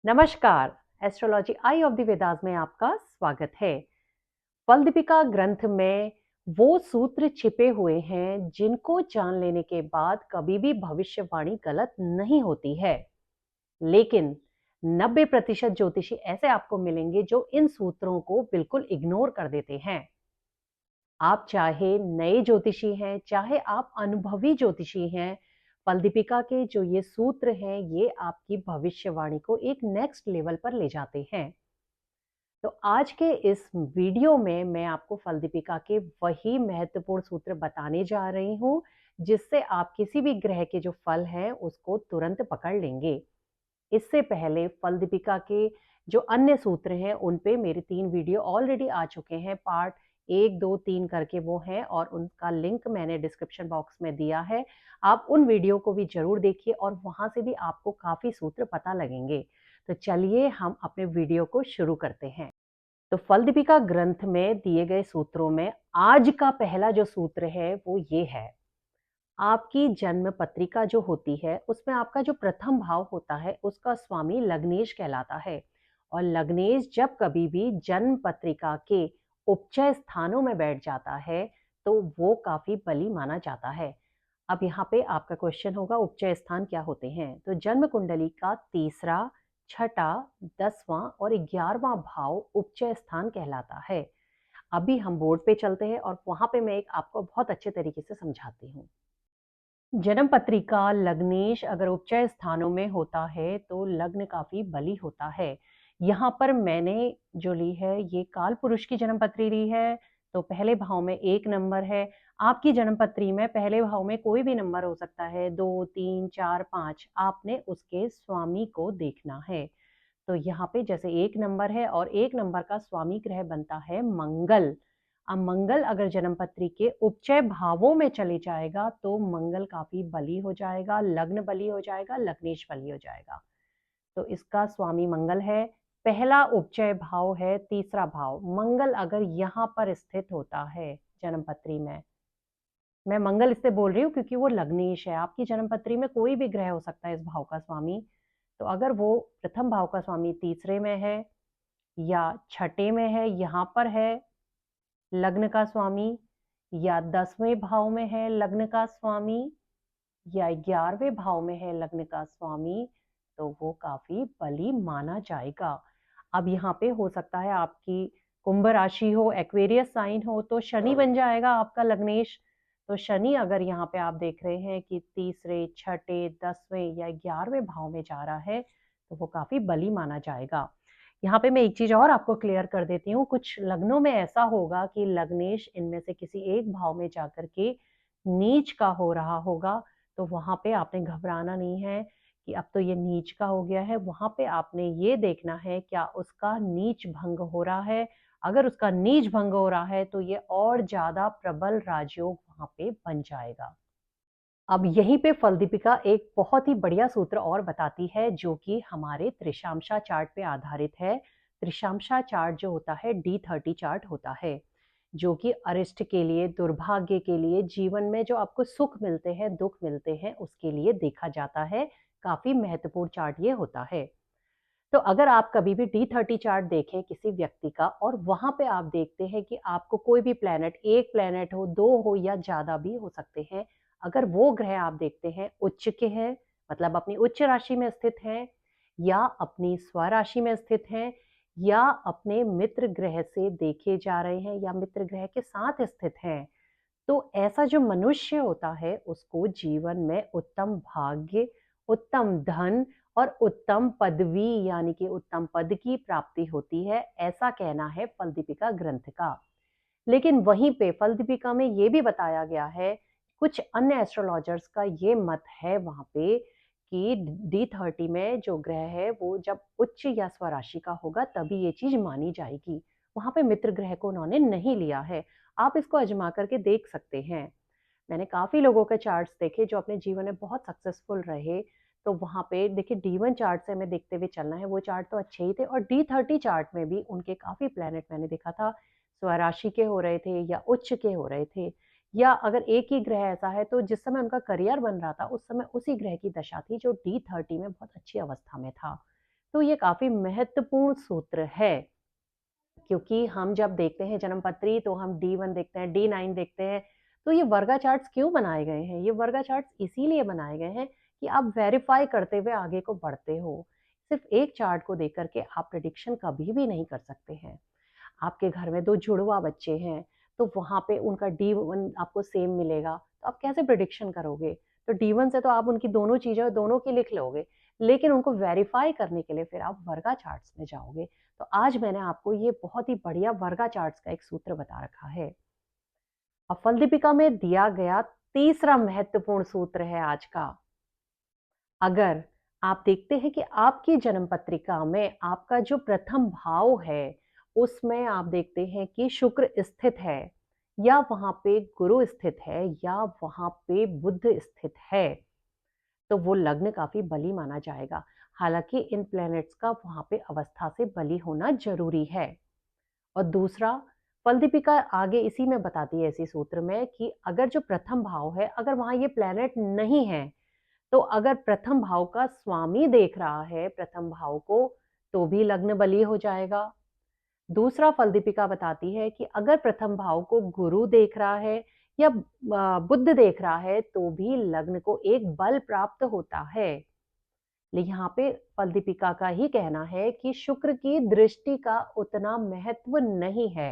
नमस्कार। Astrology I of the Vedas में आपका स्वागत है। फल दीपिका ग्रंथ में वो सूत्र छिपे हुए हैं जिनको जान लेने के बाद कभी भी भविष्यवाणी गलत नहीं होती है। लेकिन 90% ज्योतिषी ऐसे आपको मिलेंगे जो इन सूत्रों को बिल्कुल इग्नोर कर देते हैं। आप चाहे नए ज्योतिषी हैं, चाहे आप अनुभवी ज्योतिषी हैं, फल दीपिका के जो ये सूत्र हैं ये आपकी भविष्यवाणी को एक नेक्स्ट लेवल पर ले जाते हैं। तो आज के इस वीडियो में मैं आपको फल दीपिका के वही महत्वपूर्ण सूत्र बताने जा रही हूँ जिससे आप किसी भी ग्रह के जो फल हैं उसको तुरंत पकड़ लेंगे। इससे पहले फल दीपिका के जो अन्य सूत्र हैं उन पे मेरे 3 वीडियो ऑलरेडी आ चुके हैं। पार्ट 1, 2, 3 करके वो हैं और उनका लिंक मैंने डिस्क्रिप्शन बॉक्स में दिया है। आप उन वीडियो को भी जरूर देखिए और वहां से भी आपको काफी सूत्र पता लगेंगे। तो चलिए हम अपने वीडियो को शुरू करते हैं। तो फल दीपिका ग्रंथ में दिए गए सूत्रों में आज का पहला जो सूत्र है वो ये है। आपकी जन्म पत्रिका जो होती है उसमें आपका जो प्रथम भाव होता है उसका स्वामी लग्नेश कहलाता है। और लग्नेश जब कभी भी जन्म पत्रिका के उपचय स्थानों में बैठ जाता है तो वो काफी बली माना जाता है। अब यहाँ पे आपका क्वेश्चन होगा उपचय स्थान क्या होते हैं। तो जन्म कुंडली का तीसरा, छठा, 10वां और 11वां भाव उपचय स्थान कहलाता है। अभी हम बोर्ड पे चलते हैं और वहां पे मैं एक आपको बहुत अच्छे तरीके से समझाती हूँ। जन्म पत्रिका लग्नेश अगर उपचय स्थानों में होता है तो लग्न काफी बली होता है। यहाँ पर मैंने जो ली है ये काल पुरुष की जन्म पत्री ली है। तो पहले भाव में 1 नंबर है। आपकी जन्म पत्री में पहले भाव में कोई भी नंबर हो सकता है, 2, 3, 4, 5। आपने उसके स्वामी को देखना है। तो यहाँ पे जैसे 1 नंबर है और 1 नंबर का स्वामी ग्रह बनता है मंगल। अब मंगल अगर जन्म पत्री के उपचय भावों में चले जाएगा तो मंगल काफी बली हो जाएगा, लग्न बली हो जाएगा, लग्नेश बली हो जाएगा। तो इसका स्वामी मंगल है। पहला उपचय भाव है तीसरा भाव। मंगल अगर यहाँ पर स्थित होता है जन्म पत्री में, मैं मंगल इससे बोल रही हूँ क्योंकि वो लग्नेश है। आपकी जन्म पत्री में कोई भी ग्रह हो सकता है इस भाव का स्वामी। तो अगर वो प्रथम भाव का स्वामी तीसरे में है या छठे में है, यहाँ पर है लग्न का स्वामी, या 10वें भाव में है लग्न का स्वामी, या 11वें भाव में है लग्न का स्वामी, तो वो काफी बली माना जाएगा। अब यहाँ पे हो सकता है आपकी कुंभ राशि हो, एक्वेरियस साइन हो, तो शनि बन जाएगा आपका लग्नेश। तो शनि अगर यहाँ पे आप देख रहे हैं कि तीसरे, छठे, 10वें या 11वें भाव में जा रहा है तो वो काफी बली माना जाएगा। यहाँ पे मैं एक चीज और आपको क्लियर कर देती हूँ। कुछ लग्नों में ऐसा होगा कि लग्नेश इनमें से किसी एक भाव में जाकर के नीच का हो रहा होगा। तो वहां पे आपने घबराना नहीं है कि अब तो ये नीच का हो गया है। वहां पे आपने ये देखना है क्या उसका नीच भंग हो रहा है। अगर उसका नीच भंग हो रहा है तो ये और ज्यादा प्रबल राजयोग वहां पे बन जाएगा। अब यहीं पे फल दीपिका एक बहुत ही बढ़िया सूत्र और बताती है जो कि हमारे त्रिशांशा चार्ट पे आधारित है। त्रिशांशा चार्ट जो होता है D30 चार्ट होता है जो कि अरिष्ट के लिए, दुर्भाग्य के लिए, जीवन में जो आपको सुख मिलते हैं, दुख मिलते हैं, उसके लिए देखा जाता है। काफी महत्वपूर्ण चार्ट ये होता है। तो अगर आप कभी भी D30 चार्ट देखें किसी व्यक्ति का और वहां पे आप देखते हैं कि आपको कोई भी प्लेनेट, एक प्लेनेट हो, 2 हो या ज्यादा भी हो सकते हैं, अगर वो ग्रह आप देखते हैं उच्च के हैं, मतलब अपनी उच्च राशि में स्थित हैं, या अपनी स्वराशि में स्थित हैं, या अपने मित्र ग्रह से देखे जा रहे हैं या मित्र ग्रह के साथ स्थित हैं, तो ऐसा जो मनुष्य होता है उसको जीवन में उत्तम भाग्य, उत्तम धन और उत्तम पदवी यानी कि उत्तम पद की प्राप्ति होती है। ऐसा कहना है फल दीपिका ग्रंथ का। लेकिन वहीं पे फल दीपिका में ये भी बताया गया है, कुछ अन्य एस्ट्रोलॉजर्स का ये मत है वहां पे कि D30 में जो ग्रह है वो जब उच्च या स्वराशि का होगा तभी ये चीज मानी जाएगी। वहां पे मित्र ग्रह को उन्होंने नहीं लिया है। आप इसको आजमा करके देख सकते हैं। मैंने काफी लोगों के चार्ट्स देखे जो अपने जीवन में बहुत सक्सेसफुल रहे। तो वहां पे देखिए D1 चार्ट से हमें देखते हुए चलना है, वो चार्ट तो अच्छे ही थे और D30 चार्ट में भी उनके काफी प्लेनेट मैंने देखा था स्वराशि के हो रहे थे या उच्च के हो रहे थे। या अगर एक ही ग्रह ऐसा है तो जिस समय उनका करियर बन रहा था उस समय उसी ग्रह की दशा थी जो D30 में बहुत अच्छी अवस्था में था। तो ये काफ़ी महत्वपूर्ण सूत्र है, क्योंकि हम जब देखते हैं जन्मपत्री तो हम D1 देखते हैं, D9 देखते हैं। तो ये वर्गा चार्ट्स क्यों बनाए गए हैं? ये वर्गा चार्ट्स इसीलिए बनाए गए हैं कि आप वेरीफाई करते हुए आगे को बढ़ते हो। सिर्फ एक चार्ट को देख कर के आप प्रेडिक्शन कभी भी नहीं कर सकते हैं। आपके घर में 2 जुड़वा बच्चे हैं, तो वहाँ पे उनका D1 आपको सेम मिलेगा, तो आप कैसे प्रेडिक्शन करोगे? तो D1 से तो आप उनकी दोनों चीज़ें दोनों की लिख लोगे, लेकिन उनको वेरीफाई करने के लिए फिर आप वर्गा चार्ट्स में जाओगे। तो आज मैंने आपको ये बहुत ही बढ़िया वर्गा चार्ट्स का एक सूत्र बता रखा है। अब फल दीपिका में दिया गया तीसरा महत्वपूर्ण सूत्र है आज का। अगर आप देखते हैं कि आपकी जन्म पत्रिका में आपका जो प्रथम भाव है, उसमें आप देखते हैं कि शुक्र स्थित है, या वहाँ पे गुरु स्थित है, या वहाँ पे बुध स्थित है, तो वो लग्न काफ़ी बली माना जाएगा। हालाँकि इन प्लैनेट्स का वहाँ पे अवस्था से बली होना ज़रूरी है। और दूसरा, फल दीपिका आगे इसी में बताती है इसी सूत्र में कि अगर जो प्रथम भाव है, अगर वहाँ ये प्लैनेट नहीं है, तो अगर प्रथम भाव का स्वामी देख रहा है प्रथम भाव को, तो भी लग्न बलीय हो जाएगा। दूसरा, फल दीपिका बताती है कि अगर प्रथम भाव को गुरु देख रहा है या बुध देख रहा है, तो भी लग्न को एक बल प्राप्त होता है। लेकिन यहाँ पे फल दीपिका का ही कहना है कि शुक्र की दृष्टि का उतना महत्व नहीं है।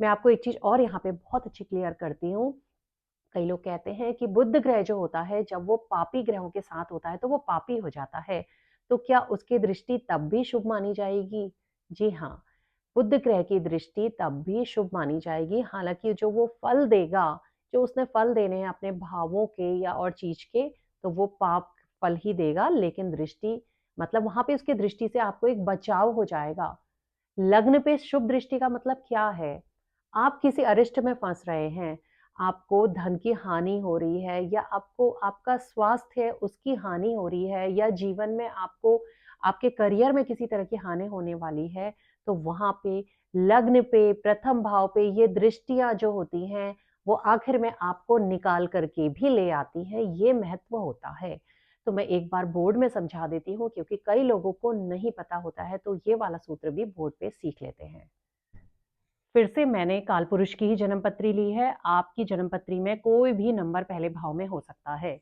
मैं आपको एक चीज और यहाँ पे बहुत अच्छी क्लियर करती हूँ। कई लोग कहते हैं कि बुध ग्रह जो होता है, जब वो पापी ग्रहों के साथ होता है तो वो पापी हो जाता है, तो क्या उसकी दृष्टि तब भी शुभ मानी जाएगी? जी हाँ, बुध ग्रह की दृष्टि तब भी शुभ मानी जाएगी। हालांकि जो वो फल देगा, जो उसने फल देने हैं अपने भावों के या और चीज के, तो वो पाप फल ही देगा, लेकिन दृष्टि मतलब वहां पे उसकी दृष्टि से आपको एक बचाव हो जाएगा। लग्न पे शुभ दृष्टि का मतलब क्या है? आप किसी अरिष्ट में फंस रहे हैं, आपको धन की हानि हो रही है, या आपको आपका स्वास्थ्य है उसकी हानि हो रही है, या जीवन में आपको आपके करियर में किसी तरह की हानि होने वाली है, तो वहां पे लग्न पे प्रथम भाव पे ये दृष्टियां जो होती हैं, वो आखिर में आपको निकाल करके भी ले आती हैं। ये महत्व होता है। तो मैं एक बार बोर्ड में समझा देती हूँ, क्योंकि कई लोगों को नहीं पता होता है, तो ये वाला सूत्र भी बोर्ड पे सीख लेते हैं। फिर से मैंने कालपुरुष की ही जन्मपत्री ली है। आपकी जन्मपत्री में कोई भी नंबर पहले भाव में हो सकता है।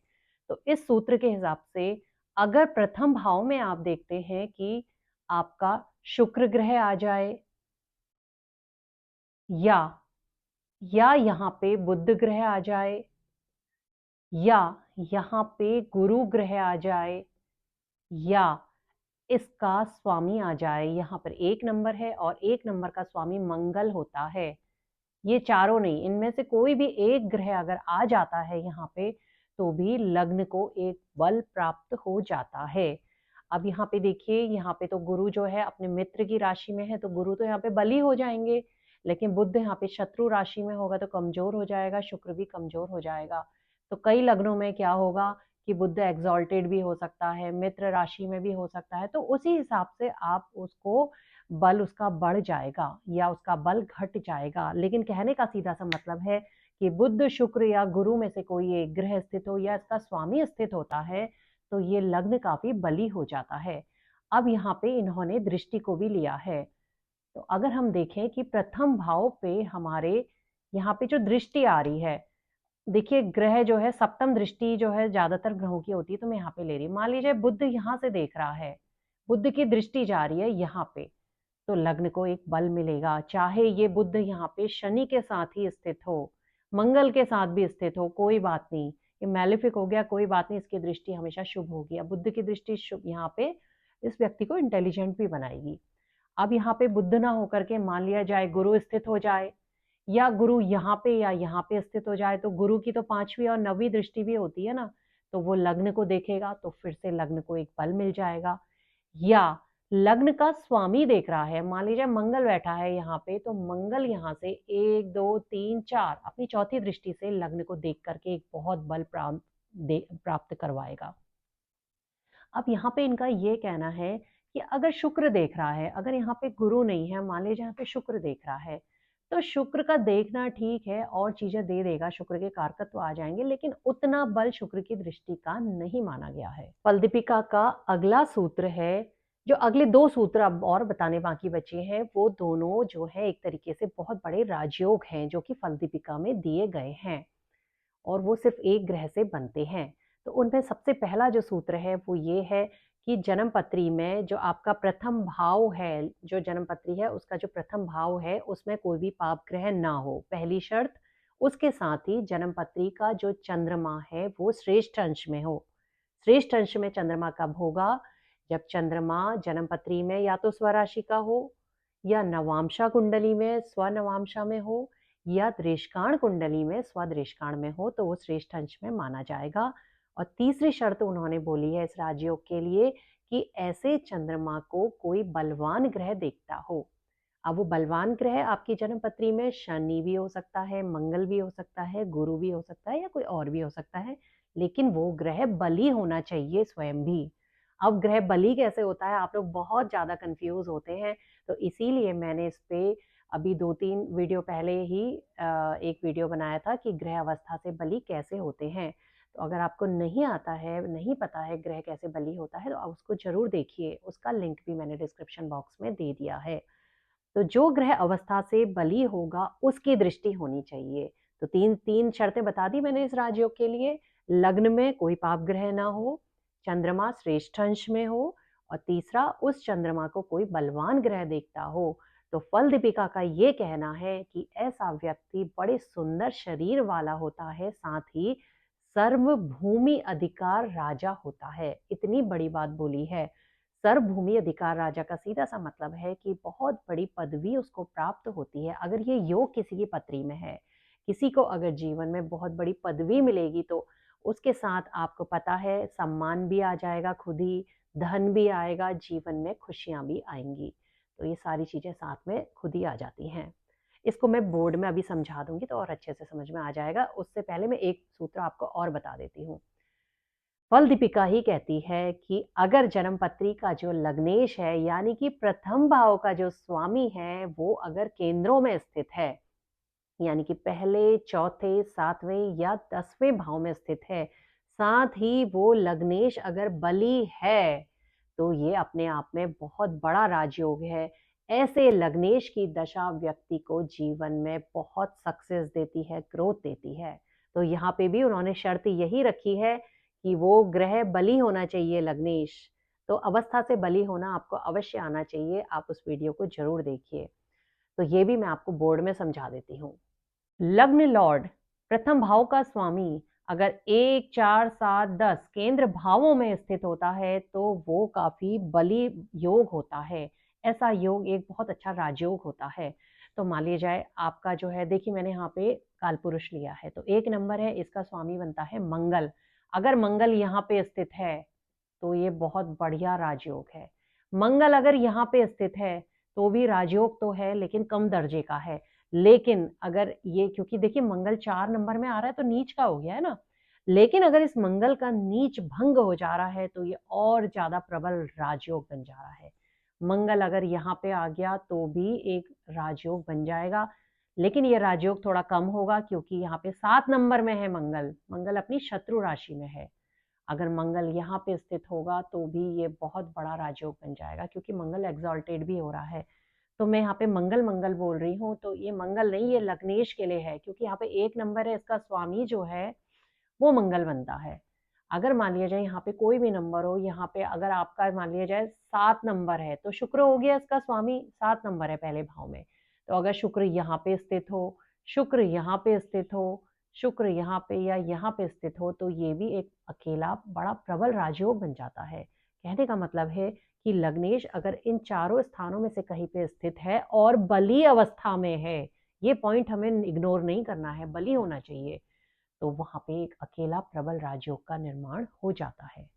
तो इस सूत्र के हिसाब से अगर प्रथम भाव में आप देखते हैं कि आपका शुक्र ग्रह आ जाए, या यहाँ पे बुध ग्रह आ जाए, या यहाँ पे गुरु ग्रह आ जाए, या इसका स्वामी आ जाए, यहाँ पर एक नंबर है और एक नंबर का स्वामी मंगल होता है, ये चारों नहीं, इनमें से कोई भी एक ग्रह अगर आ जाता है यहाँ पे, तो भी लग्न को एक बल प्राप्त हो जाता है। अब यहाँ पे देखिए, यहाँ पे तो गुरु जो है अपने मित्र की राशि में है, तो गुरु तो यहाँ पे बली हो जाएंगे, लेकिन बुध यहाँ पे शत्रु राशि में होगा तो कमजोर हो जाएगा, शुक्र भी कमजोर हो जाएगा। तो कई लग्नों में क्या होगा कि बुध एग्जॉल्टेड भी हो सकता है, मित्र राशि में भी हो सकता है, तो उसी हिसाब से आप उसको बल उसका बढ़ जाएगा या उसका बल घट जाएगा। लेकिन कहने का सीधा सा मतलब है कि बुध शुक्र या गुरु में से कोई एक ग्रह स्थित हो या इसका स्वामी स्थित होता है, तो ये लग्न काफी बली हो जाता है। अब यहाँ पे इन्होंने दृष्टि को भी लिया है, तो अगर हम देखें कि प्रथम भाव पे हमारे यहाँ पे जो दृष्टि आ रही है, देखिए ग्रह जो है सप्तम दृष्टि जो है ज्यादातर ग्रहों की होती है, तो मैं यहाँ पे ले रही हूँ। मान लीजिए बुध यहाँ से देख रहा है, बुध की दृष्टि जा रही है यहाँ पे, तो लग्न को एक बल मिलेगा, चाहे ये बुध यहाँ पे शनि के साथ ही स्थित हो, मंगल के साथ भी स्थित हो, कोई बात नहीं, ये मैलिफिक हो गया कोई बात नहीं, इसकी दृष्टि हमेशा शुभ होगी। अब बुध की दृष्टि शुभ यहाँ पे इस व्यक्ति को इंटेलिजेंट भी बनाएगी। अब यहाँ पे बुध ना होकर के मान लिया जाए गुरु स्थित हो जाए, या गुरु यहाँ पे या यहाँ पे स्थित हो जाए, तो गुरु की तो 5वीं और 9वीं दृष्टि भी होती है ना, तो वो लग्न को देखेगा, तो फिर से लग्न को एक बल मिल जाएगा। या लग्न का स्वामी देख रहा है, मान लीजिए मंगल बैठा है यहाँ पे, तो मंगल यहाँ से 1 2 3 4 अपनी चौथी दृष्टि से लग्न को देख करके एक बहुत बल प्राप्त करवाएगा। अब यहाँ पे इनका ये कहना है कि अगर शुक्र देख रहा है, अगर यहाँ पे गुरु नहीं है, मान लीजिए यहाँ पे शुक्र देख रहा है, तो शुक्र का देखना ठीक है और चीजें दे देगा, शुक्र के कारकत्व आ जाएंगे, लेकिन उतना बल शुक्र की दृष्टि का नहीं माना गया है। फल दीपिका का अगला सूत्र है जो अगले 2 सूत्र अब और बताने बाकी बचे हैं, वो दोनों जो है एक तरीके से बहुत बड़े राजयोग हैं, जो कि फल दीपिका में दिए गए हैं और वो सिर्फ़ एक ग्रह से बनते हैं। तो उनमें सबसे पहला जो सूत्र है, वो ये है कि जन्मपत्री में जो आपका प्रथम भाव है, जो जन्मपत्री है, उसका जो प्रथम भाव है, उसमें कोई भी पाप ग्रह ना हो, पहली शर्त। उसके साथ ही जन्मपत्री का जो चंद्रमा है, वो श्रेष्ठ अंश में हो। श्रेष्ठ अंश में चंद्रमा कब होगा? जब चंद्रमा जन्मपत्री में या तो स्वराशि का हो या नवांशा कुंडली में स्वनवांशा में हो या दृष्काण कुंडली में स्वदृष्काण में हो, तो वो श्रेष्ठ अंश में माना जाएगा। और तीसरी शर्त उन्होंने बोली है इस राजयोग के लिए कि ऐसे चंद्रमा को कोई बलवान ग्रह देखता हो। अब वो बलवान ग्रह आपकी जन्मपत्री में शनि भी हो सकता है, मंगल भी हो सकता है, गुरु भी हो सकता है या कोई और भी हो सकता है, लेकिन वो ग्रह बली होना चाहिए स्वयं भी। अब ग्रह बली कैसे होता है, आप लोग बहुत ज़्यादा कंफ्यूज होते हैं, तो इसीलिए मैंने इस पे अभी 2-3 वीडियो पहले ही एक वीडियो बनाया था कि ग्रह अवस्था से बली कैसे होते हैं। तो अगर आपको नहीं आता है, नहीं पता है ग्रह कैसे बली होता है, तो आप उसको ज़रूर देखिए, उसका लिंक भी मैंने डिस्क्रिप्शन बॉक्स में दे दिया है। तो जो ग्रह अवस्था से बली होगा उसकी दृष्टि होनी चाहिए। तो 3 शर्तें बता दी मैंने इस राजयोग के लिए। लग्न में कोई पाप ग्रह ना हो, चंद्रमा श्रेष्ठ अंश में हो और तीसरा उस चंद्रमा को कोई बलवान ग्रह देखता हो। तो फल दीपिका का ये कहना है कि ऐसा व्यक्ति बड़े सुंदर शरीर वाला होता है, साथ ही सर्वभूमि अधिकार राजा होता है। इतनी बड़ी बात बोली है। सर्वभूमि अधिकार राजा का सीधा सा मतलब है कि बहुत बड़ी पदवी उसको प्राप्त होती है। अगर ये योग किसी की पत्री में है, किसी को अगर जीवन में बहुत बड़ी पदवी मिलेगी, तो उसके साथ आपको पता है सम्मान भी आ जाएगा, खुद ही धन भी आएगा, जीवन में खुशियां भी आएंगी। तो ये सारी चीजें साथ में खुद ही आ जाती हैं। इसको मैं बोर्ड में अभी समझा दूंगी तो और अच्छे से समझ में आ जाएगा। उससे पहले मैं एक सूत्र आपको और बता देती हूँ। फल दीपिका ही कहती है कि अगर जन्मपत्री का जो लग्नेश है, यानी कि प्रथम भाव का जो स्वामी है, वो अगर केंद्रों में स्थित है, यानी कि पहले, चौथे, सातवें या 10वें भाव में स्थित है, साथ ही वो लग्नेश अगर बली है, तो ये अपने आप में बहुत बड़ा राजयोग है। ऐसे लग्नेश की दशा व्यक्ति को जीवन में बहुत सक्सेस देती है, ग्रोथ देती है। तो यहाँ पे भी उन्होंने शर्त यही रखी है कि वो ग्रह बली होना चाहिए लग्नेश। तो अवस्था से बली होना आपको अवश्य आना चाहिए। आप उस वीडियो को जरूर देखिए। तो ये भी मैं आपको बोर्ड में समझा देती हूँ। लग्न लॉर्ड, प्रथम भाव का स्वामी अगर 1, 4, 7, 10 केंद्र भावों में स्थित होता है, तो वो काफी बली योग होता है। ऐसा योग एक बहुत अच्छा राजयोग होता है। तो मान लिया जाए आपका जो है, देखिए मैंने यहाँ पे कालपुरुष लिया है, तो 1 नंबर है, इसका स्वामी बनता है मंगल। अगर मंगल यहाँ पे स्थित है, तो ये बहुत बढ़िया राजयोग है। मंगल अगर यहाँ पे स्थित है, तो भी राजयोग तो है, लेकिन कम दर्जे का है। लेकिन अगर ये, क्योंकि देखिए मंगल 4 नंबर में आ रहा है, तो नीच का हो गया है ना। लेकिन अगर इस मंगल का नीच भंग हो जा रहा है, तो ये और ज्यादा प्रबल राजयोग बन जा रहा है। मंगल अगर यहाँ पे आ गया, तो भी एक राजयोग बन जाएगा, लेकिन ये राजयोग थोड़ा कम होगा, क्योंकि यहाँ पे 7 नंबर में है मंगल। मंगल अपनी शत्रु राशि में है। अगर मंगल यहाँ पे स्थित होगा, तो भी ये बहुत बड़ा राजयोग बन जाएगा, क्योंकि मंगल एग्जॉल्टेड भी हो रहा है। तो मैं यहाँ पे मंगल मंगल बोल रही हूँ, तो ये मंगल नहीं, ये लग्नेश के लिए है, क्योंकि यहाँ पे 1 नंबर है, इसका स्वामी जो है वो मंगल बनता है। अगर मान लिया जाए यहाँ पे कोई भी नंबर हो, यहाँ पे अगर आपका मान लिया जाए 7 नंबर है, तो शुक्र हो गया इसका स्वामी, 7 नंबर है पहले भाव में। तो अगर शुक्र यहाँ पे स्थित हो, शुक्र यहाँ पे स्थित हो, शुक्र यहाँ पे या यहाँ पे स्थित हो, तो ये भी एक अकेला बड़ा प्रबल राजयोग बन जाता है। कहने का मतलब है कि लग्नेश अगर इन चारों स्थानों में से कहीं पे स्थित है और बली अवस्था में है, ये पॉइंट हमें इग्नोर नहीं करना है, बली होना चाहिए, तो वहां पे एक अकेला प्रबल राजयोग का निर्माण हो जाता है।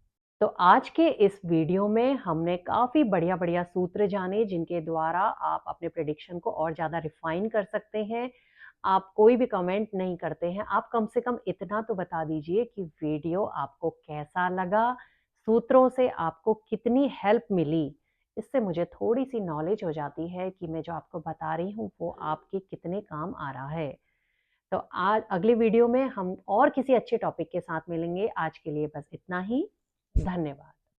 तो आज के इस वीडियो में हमने काफी बढ़िया बढ़िया सूत्र जाने, जिनके द्वारा आप अपने प्रेडिक्शन को और ज्यादा रिफाइन कर सकते हैं। आप कोई भी कमेंट नहीं करते हैं, आप कम से कम इतना तो बता दीजिए कि वीडियो आपको कैसा लगा, सूत्रों से आपको कितनी हेल्प मिली। इससे मुझे थोड़ी सी नॉलेज हो जाती है कि मैं जो आपको बता रही हूँ वो आपके कितने काम आ रहा है। तो आज अगले वीडियो में हम और किसी अच्छे टॉपिक के साथ मिलेंगे। आज के लिए बस इतना ही। धन्यवाद।